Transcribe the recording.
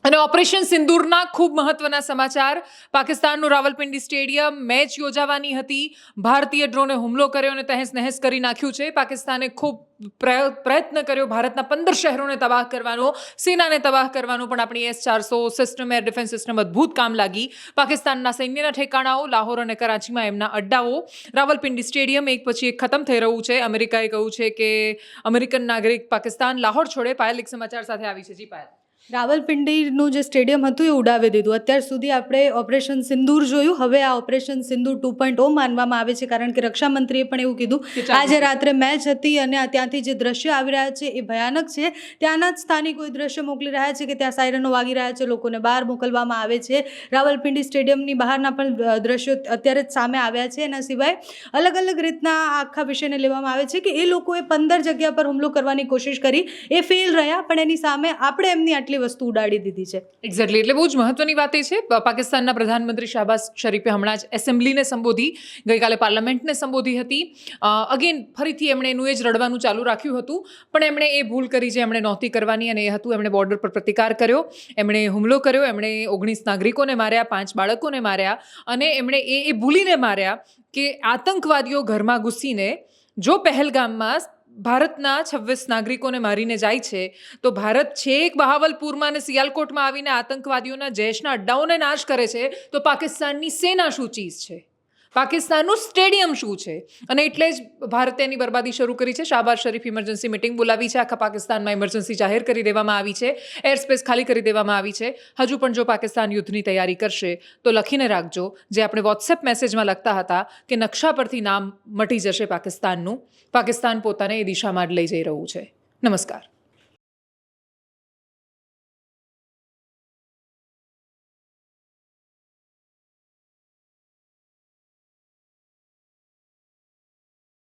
અને ઓપરેશન સિંદૂરના ખૂબ મહત્વના સમાચાર. પાકિસ્તાનનું રાવલપિંડી સ્ટેડિયમ મેચ યોજાવાની હતી, ભારતીય ડ્રોને હુમલો કર્યો અને તહેસ નહેસ કરી નાખ્યું છે. પાકિસ્તાને ખૂબ પ્રયત્ન કર્યો ભારતના 15 શહેરોને તબાહ કરવાનો, સેનાને તબાહ કરવાનો, પણ આપણી S-400 system, air defence system અદ્ભુત કામ લાગી. પાકિસ્તાનના સૈન્યના ઠેકાણાઓ લાહોર અને કરાચીમાં એમના અડ્ડાઓ. રાવલપિંડી સ્ટેડિયમ એક પછી એક ખતમ થઈ રહ્યું છે. અમેરિકાએ કહ્યું છે કે અમેરિકન નાગરિક પાકિસ્તાન લાહોર છોડે. પાયલ એક સમાચાર સાથે આવી છે. જી પાયલ. રાવલપિંડીનું જે સ્ટેડિયમ હતું એ ઉડાવી દીધું. અત્યાર સુધી આપણે ઓપરેશન સિંદૂર જોયું, હવે આ ઓપરેશન સિંદૂર 2.0 માનવામાં આવે છે, કારણ કે રક્ષામંત્રીએ પણ એવું કીધું આજે રાત્રે મેચ હતી અને ત્યાંથી જે દ્રશ્ય આવી રહ્યા છે એ ભયાનક છે. ત્યાંના જ સ્થાનિકો એ દ્રશ્ય મોકલી રહ્યા છે કે ત્યાં સાયરનો વાગી રહ્યા છે, લોકોને બહાર મોકલવામાં આવે છે. રાવલપિંડી સ્ટેડિયમની બહારના પણ દ્રશ્યો અત્યારે જ સામે આવ્યા છે. એના સિવાય અલગ અલગ રીતના આખા વિષયને લેવામાં આવે છે કે એ લોકોએ 15 જગ્યા પર હુમલો કરવાની કોશિશ કરી, એ ફેલ રહ્યા, પણ એની સામે આપણે એમની આટલી વસ્તુ ઉડાડી દીધી છે. એક્ઝેક્ટલી. એટલે બહુ જ મહત્વની વાત એ છે, પાકિસ્તાનના પ્રધાનમંત્રી શાહબાઝ શરીફે હમણાં જ એસેમ્બલીને સંબોધી, ગઈકાલે પાર્લામેન્ટને સંબોધી હતી. અગેન ફરીથી એમણે એનું એ જ રડવાનું ચાલુ રાખ્યું હતું, પણ એમણે એ ભૂલ કરી જે એમણે નહોતી કરવાની, અને એ હતું એમણે બોર્ડર પર પ્રતિકાર કર્યો, એમણે હુમલો કર્યો, એમણે 19 નાગરિકોને માર્યા, 5 બાળકોને માર્યા, અને એમણે એ ભૂલીને માર્યા કે આતંકવાદીઓ ઘરમાં ઘૂસીને જો પહેલગામમાં ભારતના 26 નાગરિકોને મારીને જાય છે, તો ભારત છેક બહાવલપુરમાં અને સિયાલકોટમાં આવીને આતંકવાદીઓના જૈશના અડ્ડાઓને નાશ કરે છે, તો પાકિસ્તાનની સેના શું ચીજ છે, પાકિસ્તાનનું સ્ટેડિયમ શું છે? અને એટલે જ ભારતે એની બરબાદી શરૂ કરી છે. શાહબાઝ શરીફ ઇમરજન્સી મિટિંગ બોલાવી છે, આખા પાકિસ્તાનમાં ઇમરજન્સી જાહેર કરી દેવામાં આવી છે, એર સ્પેસ ખાલી કરી દેવામાં આવી છે. હજુ પણ જો પાકિસ્તાન યુદ્ધની તૈયારી કરશે તો લખીને રાખજો, જે આપણે વોટ્સએપ મેસેજમાં લખતા હતા કે નકશા પરથી નામ મટી જશે પાકિસ્તાનનું. પાકિસ્તાન પોતાને એ દિશામાં જ લઈ જઈ રહ્યું છે. નમસ્કાર.